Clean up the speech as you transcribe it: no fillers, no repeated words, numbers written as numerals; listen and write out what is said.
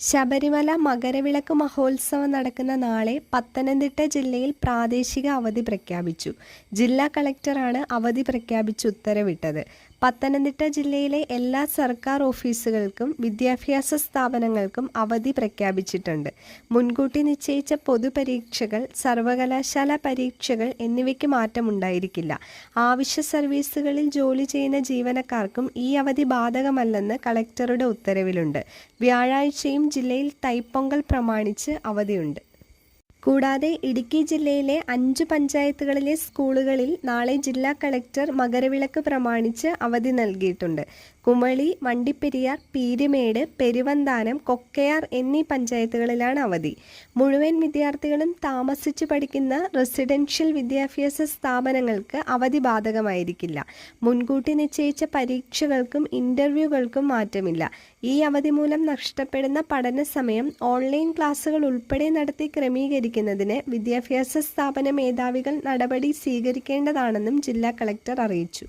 ശബരിമല മകരവിളക്ക് മഹോത്സവം നടക്കുന്ന നാളെ പത്തനംതിട്ട ജില്ലയിൽ പ്രാദേശിക അവധി പ്രഖ്യാപിച്ചു. ജില്ലാ കളക്ടറാണ് അവധി പ്രഖ്യാപിച്ച് ഉത്തരവിട്ടത്. പത്തനംതിട്ട ജില്ലയിലെ എല്ലാ സർക്കാർ ഓഫീസുകൾക്കും വിദ്യാഭ്യാസ സ്ഥാപനങ്ങൾക്കും അവധി പ്രഖ്യാപിച്ചിട്ടുണ്ട്. മുൻകൂട്ടി നിശ്ചയിച്ച പൊതുപരീക്ഷകൾ, സർവകലാശാല പരീക്ഷകൾ എന്നിവയ്ക്ക് മാറ്റമുണ്ടായിരിക്കില്ല. ആവശ്യ സർവീസുകളിൽ ജോലി ചെയ്യുന്ന ജീവനക്കാർക്കും ഈ അവധി ബാധകമല്ലെന്ന് കളക്ടറുടെ ഉത്തരവിലുണ്ട്. വ്യാഴാഴ്ചയും ജില്ലയിൽ തൈപ്പൊങ്കൽ പ്രമാണിച്ച് അവധിയുണ്ട്. കൂടാതെ ഇടുക്കി ജില്ലയിലെ 5 പഞ്ചായത്തുകളിലെ സ്കൂളുകളിൽ നാളെ ജില്ലാ കളക്ടർ മകരവിളക്ക് പ്രമാണിച്ച് അവധി നൽകിയിട്ടുണ്ട്. കുമളി, വണ്ടിപ്പെരിയാർ, പീരുമേട്, പെരുവന്താനം, കൊക്കയാർ എന്നീ പഞ്ചായത്തുകളിലാണ് അവധി. മുഴുവൻ വിദ്യാർത്ഥികളും താമസിച്ചു പഠിക്കുന്ന റെസിഡൻഷ്യൽ വിദ്യാഭ്യാസ സ്ഥാപനങ്ങൾക്ക് അവധി ബാധകമായിരിക്കില്ല. മുൻകൂട്ടി നിശ്ചയിച്ച പരീക്ഷകൾക്കും ഇന്റർവ്യൂകൾക്കും മാറ്റമില്ല. ഈ അവധി മൂലം നഷ്ടപ്പെടുന്ന പഠന സമയം ഓൺലൈൻ ക്ലാസുകൾ ഉൾപ്പെടെ നടത്തി ക്രമീകരിക്കുന്നതിന് വിദ്യാഭ്യാസ സ്ഥാപന മേധാവികൾ നടപടി സ്വീകരിക്കേണ്ടതാണെന്നും ജില്ലാ കളക്ടർ അറിയിച്ചു.